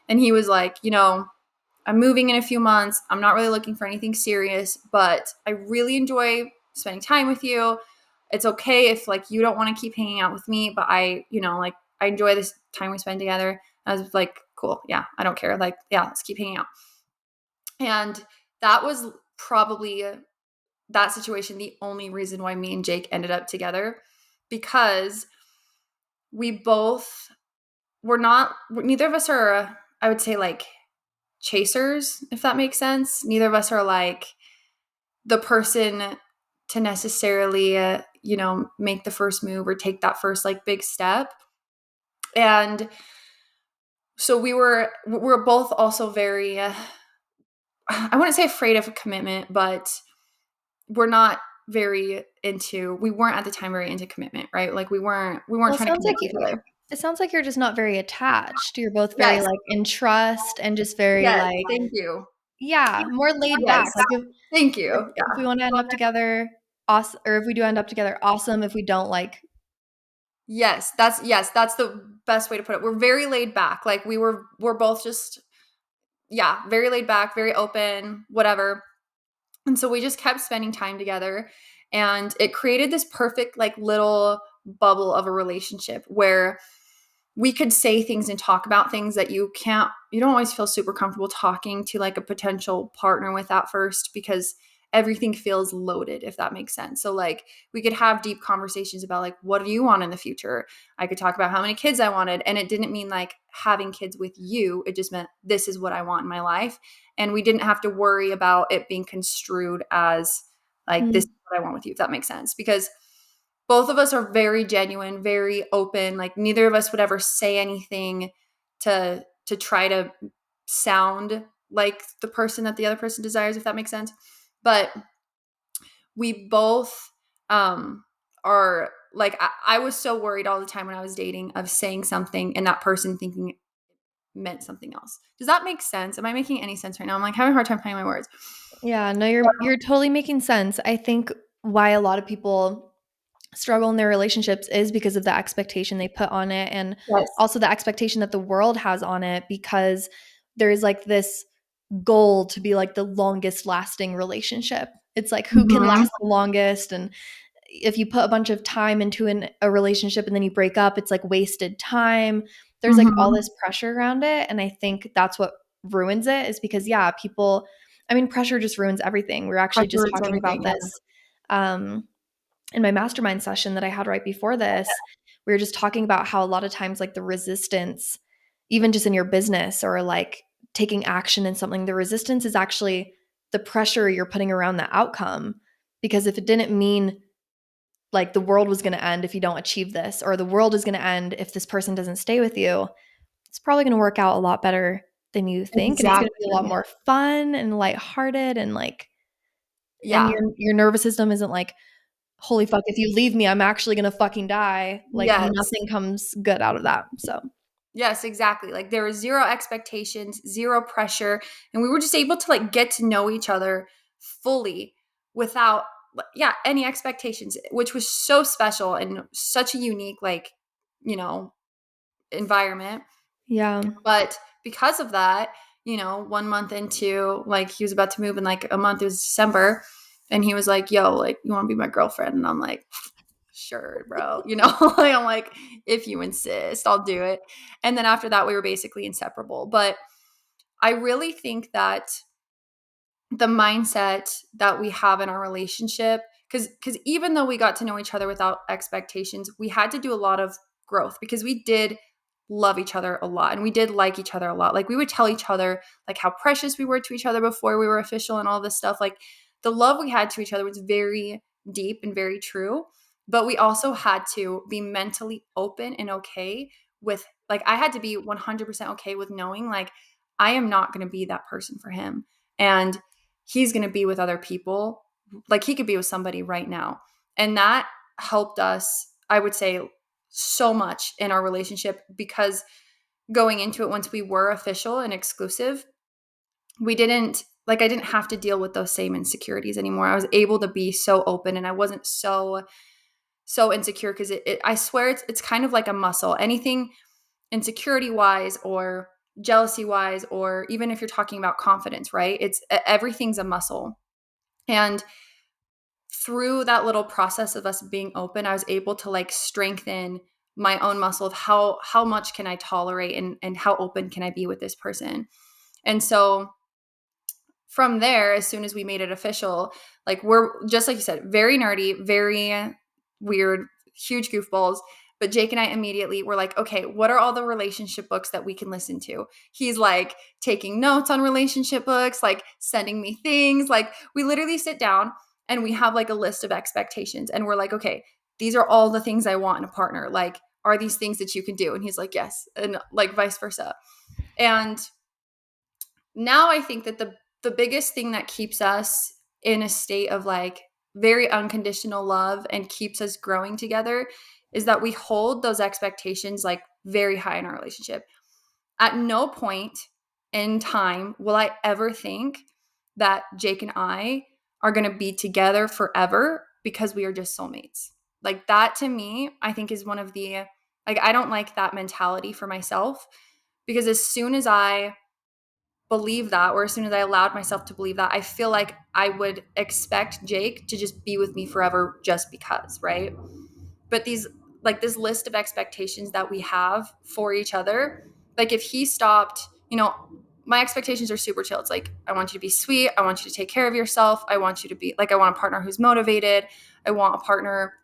And he was like, I'm moving in a few months. I'm not really looking for anything serious, but I really enjoy spending time with you. It's okay if like you don't want to keep hanging out with me, but I enjoy this time we spend together. I was like, cool. Yeah, I don't care. Like, yeah, let's keep hanging out. And that was probably that situation the only reason why me and Jake ended up together, because we both were not, neither of us are, I would say, like chasers, if that makes sense. Neither of us are like the person to necessarily, make the first move or take that first like big step. And so we're both also very, I wouldn't say afraid of a commitment, but we're not we weren't at the time very into commitment, right? Like we weren't Well, trying to commit to each other. it sounds like you're just not very attached. You're both very Yes. like in trust and just very Yes. like, Thank you. yeah, more laid Yes. back. Like Thank if, you. if Yeah. we want to end up together, awesome. Or if we do end up together, awesome. If we don't, like, Yes, that's the best way to put it. We're very laid back. Like we're both just, yeah, very laid back, very open, whatever. And so we just kept spending time together, and it created this perfect like little bubble of a relationship where we could say things and talk about things that you don't always feel super comfortable talking to like a potential partner with at first, because everything feels loaded, if that makes sense. So like we could have deep conversations about like, what do you want in the future? I could talk about how many kids I wanted, and it didn't mean like having kids with you. It just meant this is what I want in my life. And we didn't have to worry about it being construed as like, this is mm, what I want with you, if that makes sense. Because both of us are very genuine, very open. Like neither of us would ever say anything to try to sound like the person that the other person desires, if that makes sense. But we both are like, I was so worried all the time when I was dating of saying something and that person thinking it meant something else. Does that make sense? Am I making any sense right now? I'm like having a hard time finding my words. yeah, no, you're totally making sense. I think why a lot of people struggle in their relationships is because of the expectation they put on it, and Yes. also the expectation that the world has on it, because there's like this goal to be like the longest lasting relationship. It's like who can Mhm. last the longest, and if you put a bunch of time into a relationship and then you break up, it's like wasted time. There's like all Mhm. this pressure around it, and I think that's what ruins it, is because yeah, people, I mean, pressure just ruins everything. We are actually Pressure just is talking about everything. Yeah. this um in my mastermind session that I had right before this. We were just talking about how a lot of times like the resistance, even just in your business or like taking action in something, the resistance is actually the pressure you're putting around the outcome. Because if it didn't mean like the world was going to end if you don't achieve this, or the world is going to end if this person doesn't stay with you, it's probably going to work out a lot better than you think, and it's going to be a lot Exactly. more fun and lighthearted, and like, and Yeah. your nervous system isn't like, holy fuck, if you leave me, I'm actually going to fucking die. Like Yes. nothing comes good out of that. So, Yes, exactly. Like there was zero expectations, zero pressure, and we were just able to like get to know each other fully without yeah, any expectations, which was so special and such a unique like, you know, environment. yeah. But because of that, 1 month into, like, he was about to move in like a month, it was December, and he was like, "Yo, like, you want to be my girlfriend?" And I'm like, sure, bro. Like, I'm like, if you insist, I'll do it. And then after that, we were basically inseparable. But I really think that the mindset that we have in our relationship, because even though we got to know each other without expectations, we had to do a lot of growth, because we did love each other a lot and we did like each other a lot. Like we would tell each other like how precious we were to each other before we were official and all this stuff. Like the love we had to each other was very deep and very true. But we also had to be mentally open and okay with, like, I had to be 100% okay with knowing like I am not going to be that person for him. And he's going to be with other people. Like he could be with somebody right now. And that helped us, I would say, so much in our relationship, because going into it, once we were official and exclusive, we didn't like, I didn't have to deal with those same insecurities anymore. I was able to be so open, and I wasn't so insecure, because I swear it's kind of like a muscle. Anything insecurity wise or jealousy wise, or even if you're talking about confidence, right? It's everything's a muscle. And through that little process of us being open, I was able to like strengthen my own muscle of how much can I tolerate, and how open can I be with this person. And so from there, as soon as we made it official, like, we're just like you said, very nerdy, very weird, huge goofballs. But Jake and I immediately were like, okay, what are all the relationship books that we can listen to? He's like taking notes on relationship books, like sending me things. Like, we literally sit down and we have like a list of expectations. And we're like, okay, these are all the things I want in a partner. Like, are these things that you can do? And he's like, yes. And like vice versa. And now I think that the biggest thing that keeps us in a state of like very unconditional love and keeps us growing together is that we hold those expectations like very high in our relationship. At no point in time will I ever think that Jake and I are going to be together forever because we are just soulmates. Like, that to me, I think is one of the, like, I don't like that mentality for myself, because as soon as I believe that, or as soon as I allowed myself to believe that, I feel like I would expect Jake to just be with me forever just because, right? But these, like, this list of expectations that we have for each other, like, if he stopped, my expectations are super chill. It's like, I want you to be sweet. I want you to take care of yourself. I want you to be like, I want a partner who's motivated. I want a partner,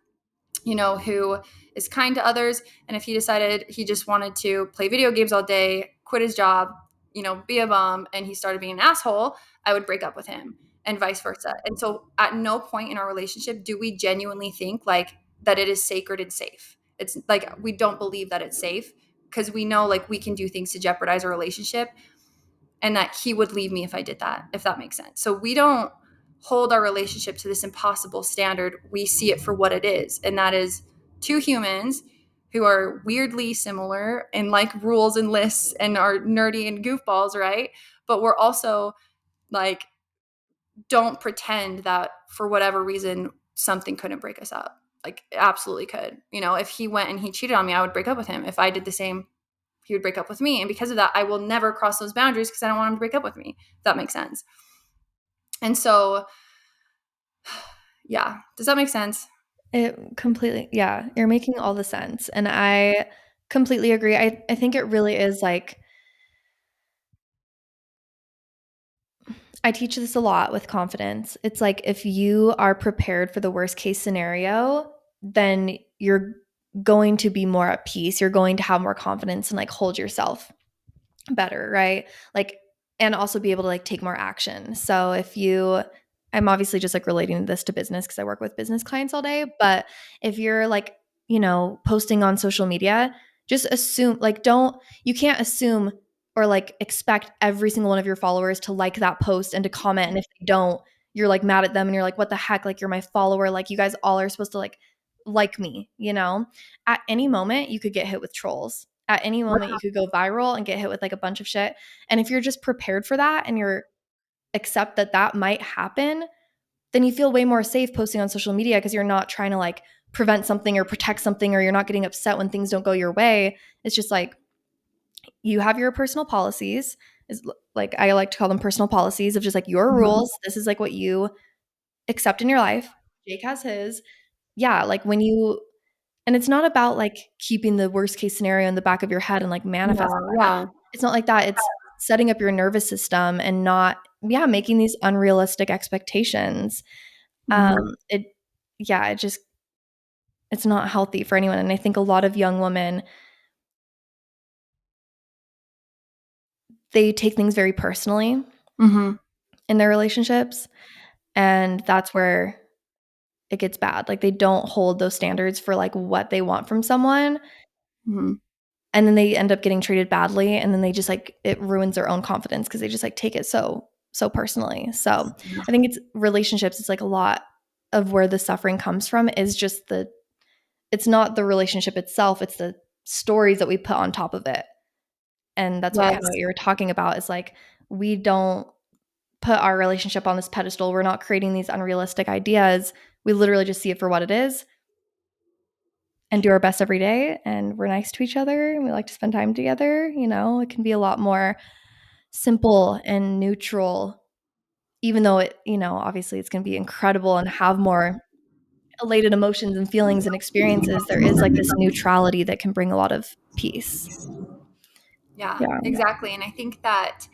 who is kind to others. And if he decided he just wanted to play video games all day, quit his job, be a bum, and he started being an asshole, I would break up with him, and vice versa. And so at no point in our relationship do we genuinely think like that it is sacred and safe. It's like, we don't believe that it's safe, because we know like we can do things to jeopardize our relationship, and that he would leave me if I did that, if that makes sense. So we don't hold our relationship to this impossible standard. We see it for what it is, and that is two humans who are weirdly similar and like rules and lists and are nerdy and goofballs, right? But we're also like, don't pretend that for whatever reason something couldn't break us up. Like, it absolutely could. If he went and he cheated on me, I would break up with him. If I did the same, he would break up with me. And because of that, I will never cross those boundaries, because I don't want him to break up with me. If that makes sense. And so, yeah. Does that make sense? It completely, yeah, you're making all the sense. And I completely agree. I think it really is like, I teach this a lot with confidence. It's like, if you are prepared for the worst case scenario, then you're going to be more at peace. You're going to have more confidence and like hold yourself better, right? Like, and also be able to like take more action. So if you, I'm obviously just like relating this to business because I work with business clients all day, but if you're like, posting on social media, just assume, like, you can't assume or like expect every single one of your followers to like that post and to comment. And if they don't, you're like mad at them and you're like, what the heck? Like, you're my follower. Like, you guys all are supposed to like me, At any moment, you could get hit with trolls. At any moment, you could go viral and get hit with like a bunch of shit. And if you're just prepared for that and you're accept that that might happen, then you feel way more safe posting on social media, because you're not trying to like prevent something or protect something, or you're not getting upset when things don't go your way. It's just like, you have your personal policies, is like, I like to call them personal policies, of just like your rules. This is like what you accept in your life. Jake has his. Yeah, like when you, and it's not about like keeping the worst case scenario in the back of your head and like manifesting No, that. yeah. It's not like that. It's setting up your nervous system and not, yeah, making these unrealistic expectations. It, yeah, it's not healthy for anyone. And I think a lot of young women, they take things very personally Mm-hmm. in their relationships. And that's where it gets bad. Like, they don't hold those standards for like what they want from someone. Mm-hmm. And then they end up getting treated badly, and then they just like, it ruins their own confidence because they just like take it so personally. So I think it's relationships, it's like a lot of where the suffering comes from is just it's not the relationship itself, it's the stories that we put on top of it. And that's what kind of Yes. what you were talking about, is like, we don't put our relationship on this pedestal. We're not creating these unrealistic ideas. We literally just see it for what it is and do our best every day. And we're nice to each other and we like to spend time together. It can be a lot more simple and neutral, even though it, obviously it's going to be incredible and have more elated emotions and feelings and experiences, there is like this neutrality that can bring a lot of peace. Yeah, Yeah. exactly. And I think that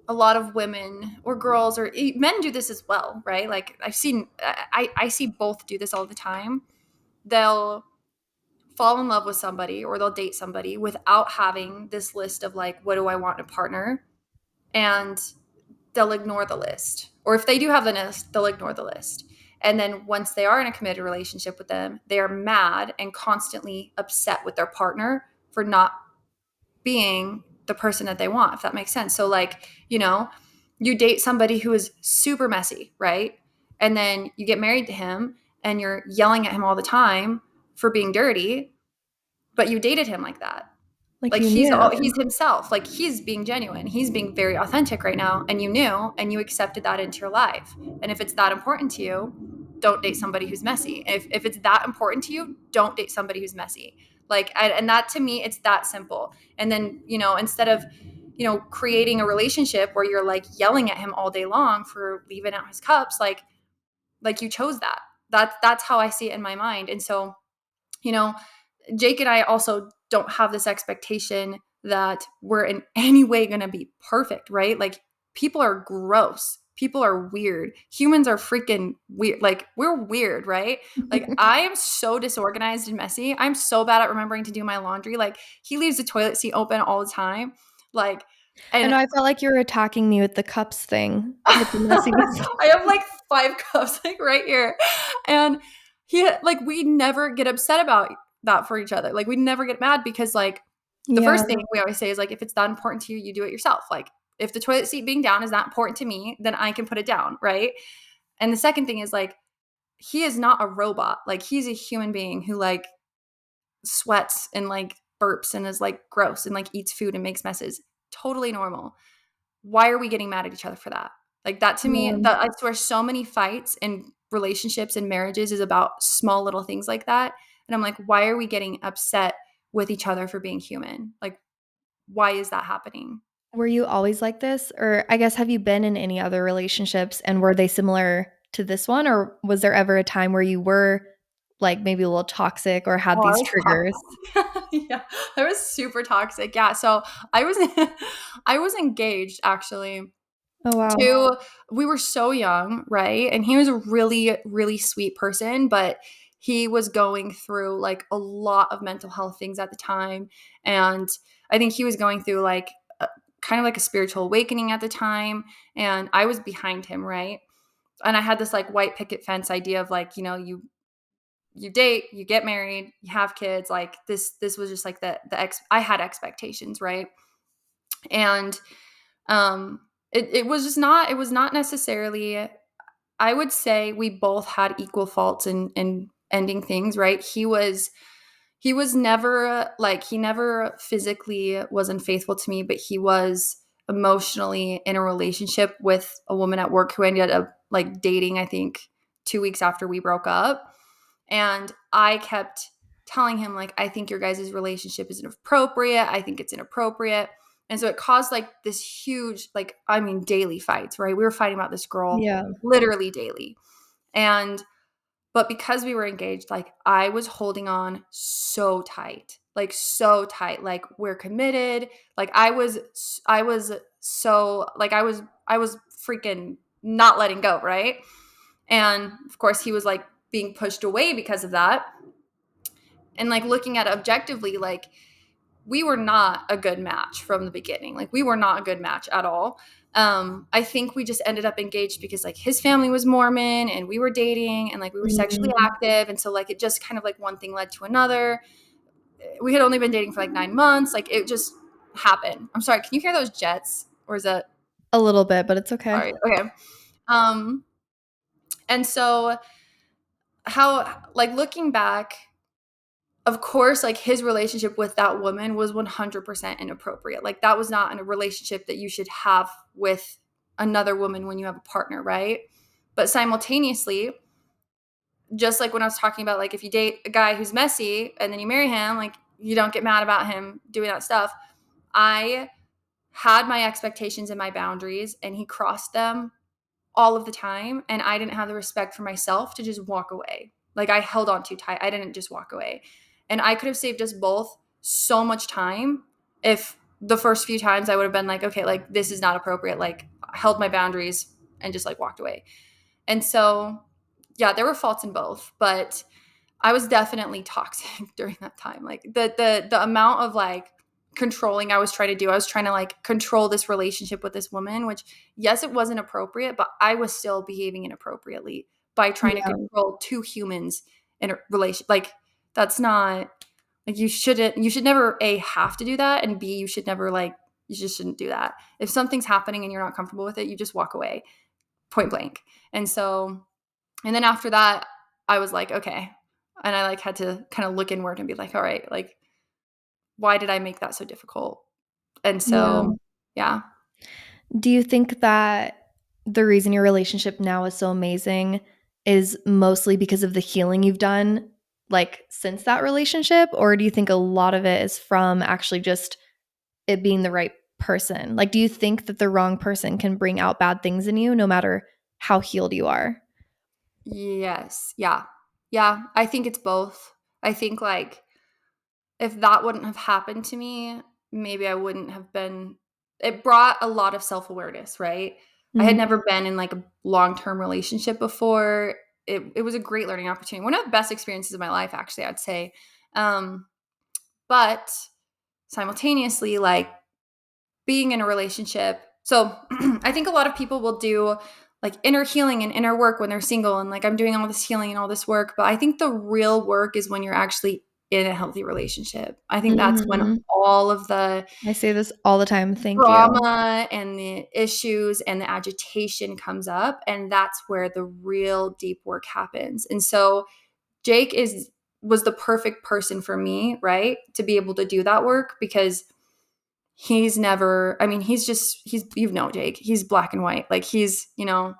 a lot of women or girls or men do this as well, right? Like I see both do this all the time. They'll fall in love with somebody or they'll date somebody without having this list of like, what do I want in a partner? And they'll ignore the list. Or if they do have the list, they'll ignore the list. And then once they are in a committed relationship with them, they are mad and constantly upset with their partner for not being the person that they want, if that makes sense. So, like, you date somebody who is super messy, right? And then you get married to him and you're yelling at him all the time for being dirty, but you dated him like that. Like Like you knew. he's himself. Like he's being genuine. He's being very authentic right now, and you knew, and you accepted that into your life. And if it's that important to you, don't date somebody who's messy. If it's that important to you, don't date somebody who's messy. Like, and that to me, it's that simple. And then, instead of, creating a relationship where you're like yelling at him all day long for leaving out his cups, like you chose that. That's how I see it in my mind. And so, you know, Jake and I also don't have this expectation that we're in any way going to be perfect, right? Like people are gross. People are weird. Humans are freaking weird. Like we're weird, right? Like I am so disorganized and messy. I'm so bad at remembering to do my laundry. Like he leaves the toilet seat open all the time. Like, I and know I felt like you were attacking me with the cups thing, with the messiness. I have like 5 cups like right here. And we never get upset about that for each other. Like we never get mad because like the Yeah. first thing we always say is like if it's that important to you, you do it yourself. Like if the toilet seat being down is that important to me, then I can put it down, right? And the second thing is like he is not a robot. Like he's a human being who like sweats and like burps and is like gross and like eats food and makes messes. Totally normal. Why are we getting mad at each other for that? Like that to me, Yeah. that I swear so many fights and relationships and marriages is about small little things like that. And I'm like, why are we getting upset with each other for being human? Like, why is that happening? Were you always like this? Or I guess, have you been in any other relationships and were they similar to this one? Or was there ever a time where you were like maybe a little toxic or had Oh, I these was triggers? toxic. Yeah, I was super toxic. Yeah, so I was I was engaged actually Oh, wow. to we were so young, right? And he was a really, really sweet person, but he was going through like a lot of mental health things at the time. And I think he was going through like kind of like a spiritual awakening at the time. And I was behind him, right? And I had this like white picket fence idea of like, you date, you get married, you have kids. Like this was just like I had expectations, right? And it was just not, it was not necessarily, I would say we both had equal faults in ending things, right? He was never like, he never physically was unfaithful to me, but he was emotionally in a relationship with a woman at work who ended up like dating, I think 2 weeks after we broke up. And I kept telling him like, I think your guys' relationship is inappropriate. I think it's inappropriate. And so it caused like this huge, like, I mean, daily fights, right? We were fighting about this girl Yeah. literally daily. And but because we were engaged, like I was holding on so tight, like so tight, like we're committed. Like I was so like I was freaking not letting go, right? And of course he was like being pushed away because of that. And like looking at it objectively, like we were not a good match from the beginning. Like we were not a good match at all. I think we just ended up engaged because like his family was Mormon and we were dating and like we were sexually Mm, active. And so like it just kind of like one thing led to another. We had only been dating for like 9 months. Like it just happened. I'm sorry. Can you hear those jets? Or is that a little bit, but it's okay. sorry? Okay. Um, and so how like looking back, of course, like his relationship with that woman was 100% inappropriate. Like that was not in a relationship that you should have with another woman when you have a partner, right? But simultaneously, just like when I was talking about, like if you date a guy who's messy and then you marry him, like you don't get mad about him doing that stuff. I had my expectations and my boundaries, and he crossed them all of the time. And I didn't have the respect for myself to just walk away. Like I held on too tight. I didn't just walk away. And I could have saved us both so much time if the first few times I would have been like, okay, like this is not appropriate. Like held my boundaries and just like walked away. And so, yeah, there were faults in both, but I was definitely toxic during that time. Like the amount of like controlling I was trying to do. I was trying to like control this relationship with this woman, which yes, it wasn't appropriate, but I was still behaving inappropriately by trying to Yeah. control two humans in a relation. Like that's not like you should never A have to do that, and B you should never like you just shouldn't do that. If something's happening and you're not comfortable with it, you just walk away, point blank. And so and then after that, I was like, okay. And I like had to kind of look inward and be like, all right, like, why did I make that so difficult? And Yeah. so, yeah. Do you think that the reason your relationship now is so amazing is mostly because of the healing you've done, like, since that relationship? Or do you think a lot of it is from actually just it being the right person? Like, do you think that the wrong person can bring out bad things in you no matter how healed you are? Yes. Yeah. Yeah. I think it's both. I think like if that wouldn't have happened to me, maybe I wouldn't have been. It brought a lot of self awareness, right? I had Mhm. never been in like a long term relationship before. It was a great learning opportunity. One of the best experiences of my life, actually, I'd say. Um, but simultaneously, like being in a relationship. So I think a lot of people will do like inner healing and inner work when they're single and like I'm doing all this healing and all this work, but I think the real work is when you're actually in a healthy relationship. I think that's when Mhm. all of the I say this all the time. Thank you. trauma and the issues and the agitation comes up, and that's where the real deep work happens. And so Jake is was the perfect person for me, right? To be able to do that work because he's never, I mean, he's you've known Jake, he's black and white, like he's, you know,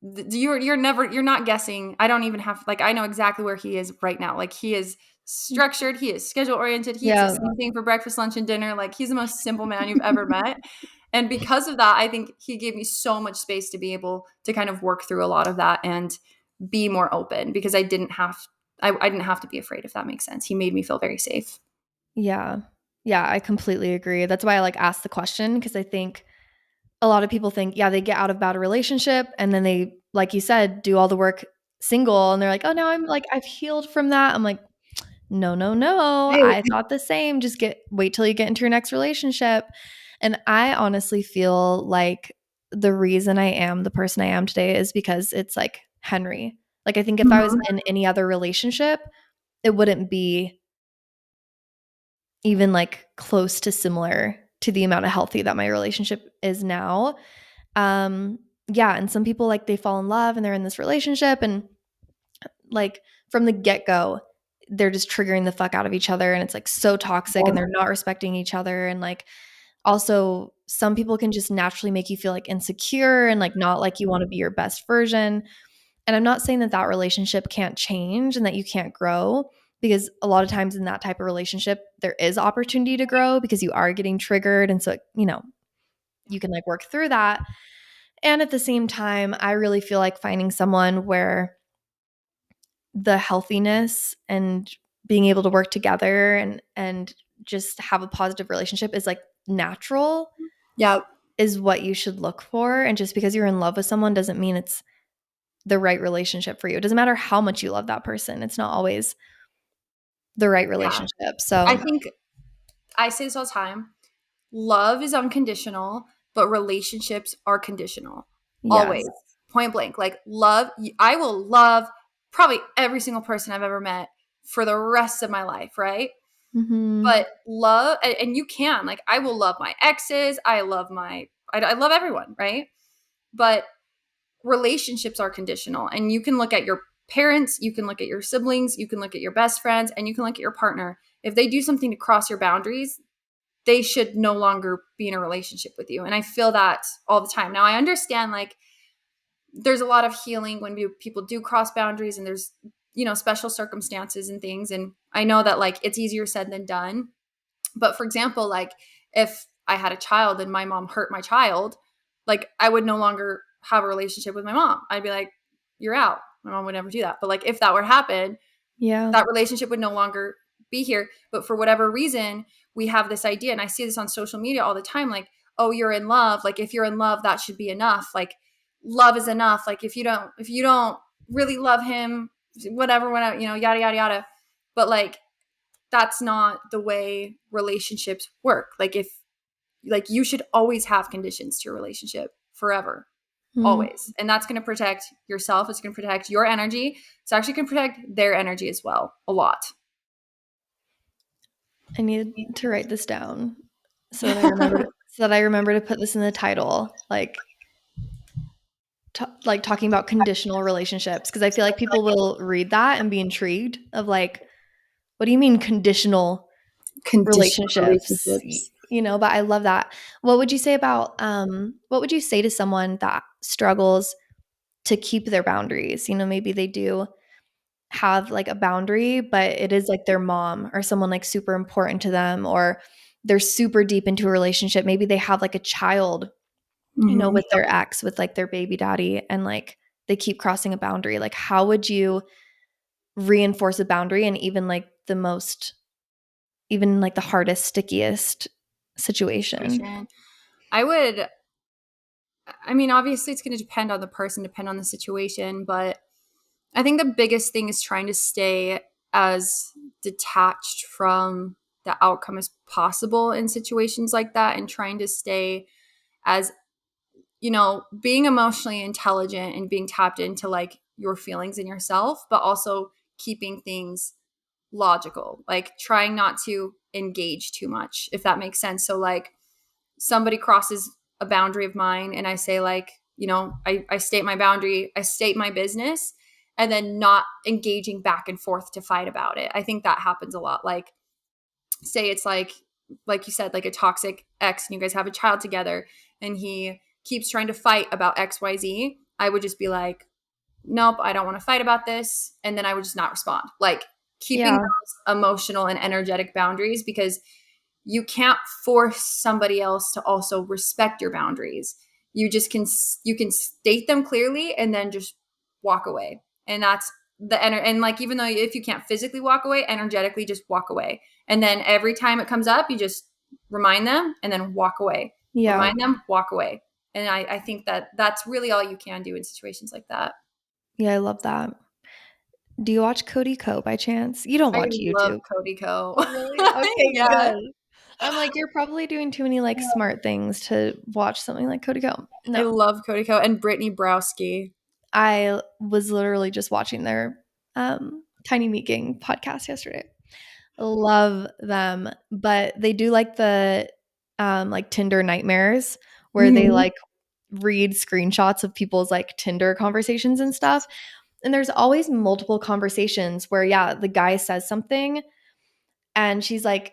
you're never, you're not guessing. I don't even have, like I know exactly where he is right now. Like he is structured, he is schedule oriented, he eats the Yeah. same thing for breakfast, lunch, and dinner. Like he's the most simple man you've ever met. And because of that, I think he gave me so much space to be able to kind of work through a lot of that and be more open because I didn't have to be afraid, if that makes sense. He made me feel very safe. Yeah. Yeah, I completely agree. That's why I like asked the question because I think a lot of people think, yeah, they get out of bad relationship and then they, like you said, do all the work single and they're like, oh, now I'm like, I've healed from that. I'm like, no, no, no. Right. I thought the same. Just wait till you get into your next relationship. And I honestly feel like the reason I am the person I am today is because it's like Henry. Like, I think if I was Mhm. in any other relationship, it wouldn't be even like close to similar to the amount of healthy that my relationship is now. Um, yeah, and some people like they fall in love and they're in this relationship and like from the get-go, they're just triggering the fuck out of each other and it's like so toxic and they're not respecting each other and like also some people can just naturally make you feel like insecure and like not like you want to be your best version. And I'm not saying that that relationship can't change and that you can't grow because a lot of times in that type of relationship there is opportunity to grow because you are getting triggered and so you know you can like work through that. And at the same time, I really feel like finding someone where the healthiness and being able to work together and just have a positive relationship is like natural Yeah. is what you should look for. And just because you're in love with someone doesn't mean it's the right relationship for you. It doesn't matter how much you love that person. It's not always the right Yeah. relationship. I So, think I say this all the time. Love is unconditional, but relationships are conditional. Always. yes. Point blank. Like love, I will love probably every single person I've ever met for the rest of my life, right? Mhm. But love, and you can, like, I will love my exes. I love everyone, right? But relationships are conditional. And you can look at your parents, you can look at your siblings, you can look at your best friends, and you can look at your partner. If they do something to cross your boundaries, they should no longer be in a relationship with you. And I feel that all the time. Now, I understand like there's a lot of healing when people do cross boundaries and there's, you know, special circumstances and things. And I know that like it's easier said than done. But for example, like if I had a child and my mom hurt my child, like I would no longer have a relationship with my mom. I'd be like, you're out. my mom would never do that. But like if that were to happen, Yeah. that relationship would no longer be here. But for whatever reason, we have this idea, and I see this on social media all the time, like, oh, you're in love. Like if you're in love, that should be enough. Like love is enough. Like if you don't really love him, whatever, yada yada yada. But like that's not the way relationships work. Like if like you should always have conditions to your relationship forever, Mm. always. And that's going to protect yourself. It's going to protect your energy. It's actually going to protect their energy as well, a lot. I need to write this down so that I remember to put this in the title, like talking about conditional relationships, because I feel like people will read that and be intrigued of like, what do you mean conditional Conditional relationships? relationships. But I love that. What would you say to someone that struggles to keep their boundaries? Maybe they do have like a boundary, but it is like their mom or someone like super important to them, or they're super deep into a relationship. Maybe they have like a child, Mm-hmm. with their ex, with like their baby daddy, and like they keep crossing a boundary. Like, how would you reinforce a boundary in even like the hardest, stickiest situation? Situation. I would, I mean, obviously it's going to depend on the person, depend on the situation, but I think the biggest thing is trying to stay as detached from the outcome as possible in situations like that, and trying to stay as, being emotionally intelligent and being tapped into like your feelings and yourself, but also keeping things logical, like trying not to engage too much, if that makes sense. So like somebody crosses a boundary of mine and I say like, I state my boundary, I state my business, and then not engaging back and forth to fight about it. I think that happens a lot. Like say it's like you said, like a toxic ex and you guys have a child together and he keeps trying to fight about XYZ. I would just be like, nope, I don't want to fight about this. And then I would just not respond. Like keeping Yeah. those emotional and energetic boundaries, because you can't force somebody else to also respect your boundaries. You can state them clearly and then just walk away. And that's and like even though if you can't physically walk away, energetically just walk away. And then every time it comes up, you just remind them and then walk away. Yeah. Remind them, walk away. And I think that that's really all you can do in situations like that. Yeah, I love that. Do you watch Cody Co by chance? You don't I watch love YouTube. Cody Co. Oh, really? Okay, Yeah. good. I'm like, you're probably doing too many like smart things to watch something like Cody Co. I No. love Cody Co and Brittany Browski. I was literally just watching their Tiny Meat Gang podcast yesterday. Love them, but they do like the like Tinder nightmares where they Mhm. like read screenshots of people's like Tinder conversations and stuff. And there's always multiple conversations where yeah, the guy says something and she's like,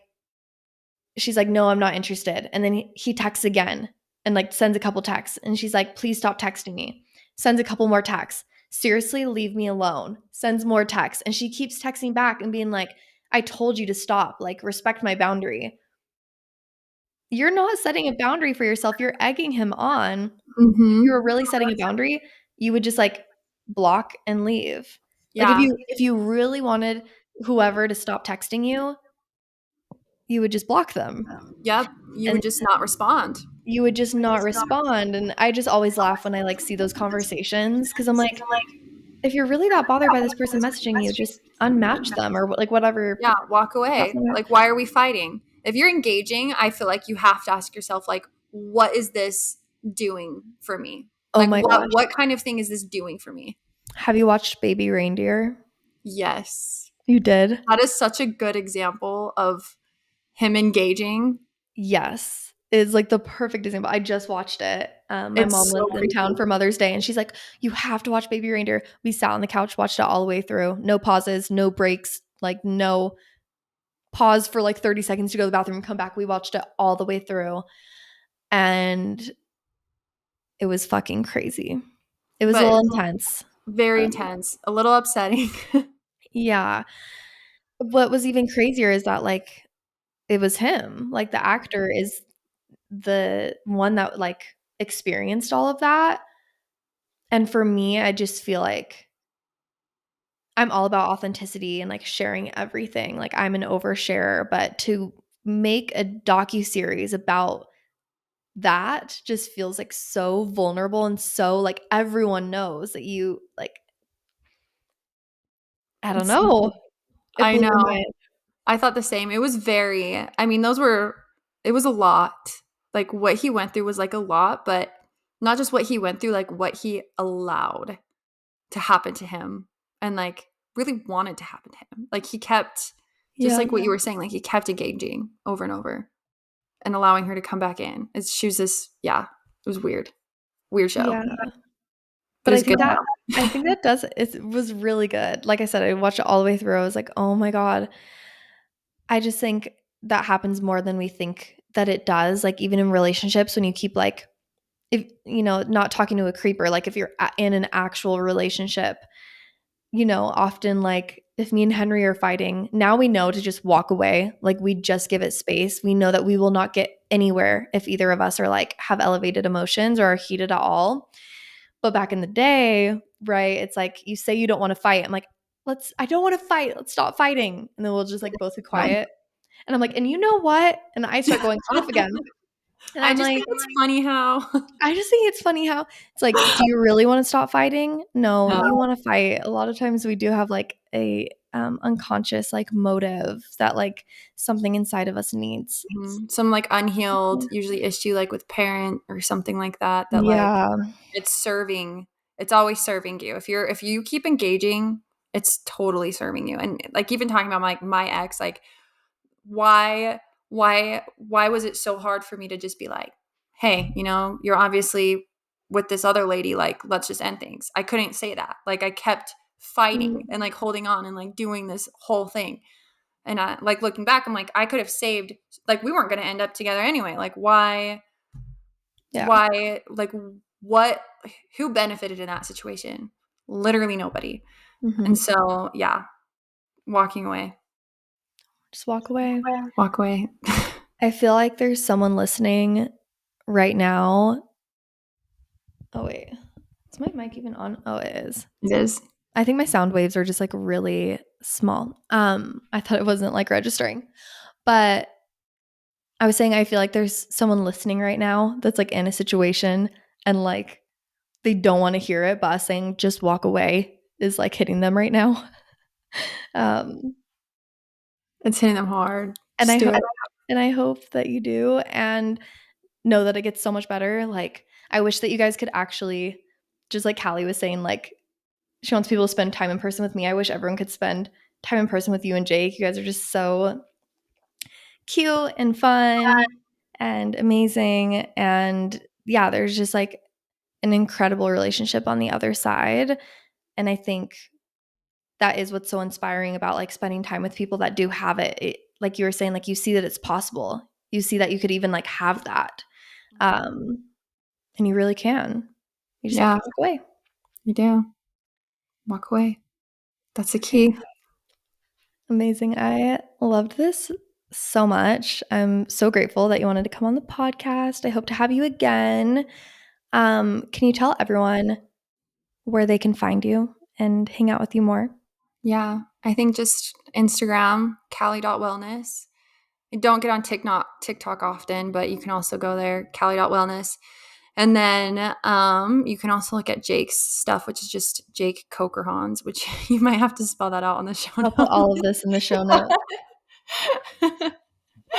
no, I'm not interested. And then he texts again and like sends a couple texts. And she's like, please stop texting me. Sends a couple more texts. Seriously, leave me alone. Sends more texts. And she keeps texting back and being like, I told you to stop. Like, respect my boundary. You're not setting a boundary for yourself. You're egging him on. If you Mhm. were really setting a boundary, you would just like block and leave. Like if Yeah. you really wanted whoever to stop texting you, you would just block them. Yep. You And would just not respond. you would just not respond. And I just always laugh when I like see those conversations because I'm like, if you're really that bothered by this person messaging you, just unmatch them or like whatever Yeah, walk away. platform. Like, why are we fighting? If you're engaging, I feel like you have to ask yourself, like, what is this doing for me? Oh Like, my what gosh. what kind of thing is this doing for me? Have you watched Baby Reindeer? Yes. You did? That is such a good example of him engaging. Yes. Is like the perfect example. I just watched it. My It's mom so was in town for Mother's Day and she's like, you have to watch Baby Reindeer. We sat on the couch, watched it all the way through. No pauses, no breaks, like no pause for like 30 seconds to go to the bathroom and come back. We watched it all the way through. And it was fucking crazy. It was a but little intense. very Um, intense, a little upsetting. yeah. What was even crazier is that like it was him. Like the actor is the one that like experienced all of that. And for me, I just feel like I'm all about authenticity and like sharing everything. Like I'm an oversharer, but to make a docu-series about that just feels like so vulnerable and so like everyone knows that you like I don't It's know. It I blew my know. mind. I thought the same. It was very I mean, it was a lot. Like, what he went through was, like, a lot, but not just what he went through, like, what he allowed to happen to him and, like, really wanted to happen to him. Like, he kept just Yeah. like what you were saying, like, he kept engaging over and over and allowing her to come back in. She was this yeah, it was weird. Weird show, Yeah. but But it's good now. I think that does it was really good. Like I said, I watched it all the way through. I was like, "Oh my god." I just think that happens more than we think that it does. Like even in relationships when you keep like if not talking to a creeper, like if you're in an actual relationship, often like if me and Henry are fighting, now we know to just walk away. Like we just give it space. We know that we will not get anywhere if either of us are like have elevated emotions or are heated at all. But back in the day, right, it's like you say you don't want to fight. I'm like, I don't want to fight. Let's stop fighting. And then we'll just like both be quiet. And I'm like, and you know what? And I start going off again. And I I'm just like, think it's funny how I just think it's funny how it's like, do you really want to stop fighting? No, No. you want to fight. A lot of times we do have like a unconscious like motive that like something inside of us needs. Some, like, unhealed, usually issue, like, with parent or something like that, like, Yeah. it's always serving you. If you keep engaging, it's totally serving you, and, like, even talking about, like, my ex, like, why why was it so hard for me to just be like, "Hey, you're obviously with this other lady, like, let's just end things." I couldn't say that. Like, I kept fighting Mm, and, like, holding on and, like, doing this whole thing. And I like looking back, I'm like, I could have saved like we weren't gonna end up together anyway. Like yeah. like what who benefited in that situation? Literally nobody. Hmm. And so yeah, walking away. Just walk away. Walk away. I feel like there's someone listening right now. Oh, wait. Is my mic even on? Oh, it is. It is. I think my sound waves are just like really small. I thought it wasn't like registering. But I was saying I feel like there's someone listening right now that's like in a situation and like they don't want to hear it, but us saying just walk away is like hitting them right now. Um, It's hitting them hard. and Just do it. I hope that you do and know that it gets so much better. Like I wish that you guys could actually, just like Callie was saying, like she wants people to spend time in person with me. I wish everyone could spend time in person with you and Jake. You guys are just so cute and fun and amazing. And yeah, there's just like an incredible relationship on the other side. And I think that is what's so inspiring about like spending time with people that do have it. Like you were saying, like you see that it's possible. You see that you could even like have that. Um, and you really can. You just have to Yeah, walk away. you do. Walk away. That's the Okay. key. Amazing. I loved this so much. I'm so grateful that you wanted to come on the podcast. I hope to have you again. Can you tell everyone where they can find you and hang out with you more? Yeah. I think just Instagram, Callie.wellness. I don't get on TikTok often, but you can also go there, Callie.wellness. And then you can also look at Jake's stuff, which is just Jake Cokerhans, which you might have to spell that out on the show I'll put notes. all of this in the show notes.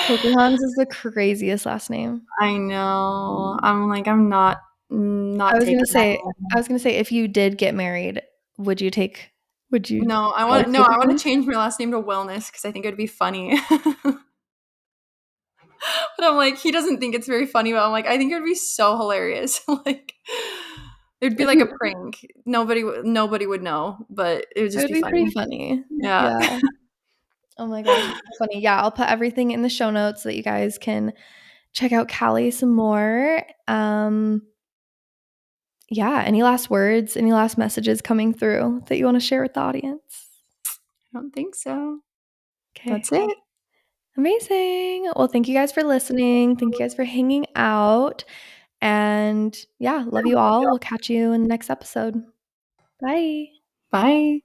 Pocahontas is the craziest last name. I know. I'm like, I'm not taking that. I was gonna say if you did get married, would you take would you No, go I want Pocahontas? to change my last name to Wellness because I think it would be funny. But I'm like, he doesn't think it's very funny, but I'm like, I think it would be so hilarious. Like, it'd be It'd like be a prank. Nobody would know, but it would it just would be be funny. pretty funny. Yeah. Yeah. Oh my gosh, it's so funny. Yeah, I'll put everything in the show notes so that you guys can check out Callie some more. Yeah, any last words, any last messages coming through that you want to share with the audience? I don't think so. Okay. That's it. Amazing. Well, thank you guys for listening. Thank you guys for hanging out. And yeah, love you all. We'll catch you in the next episode. Bye. Bye.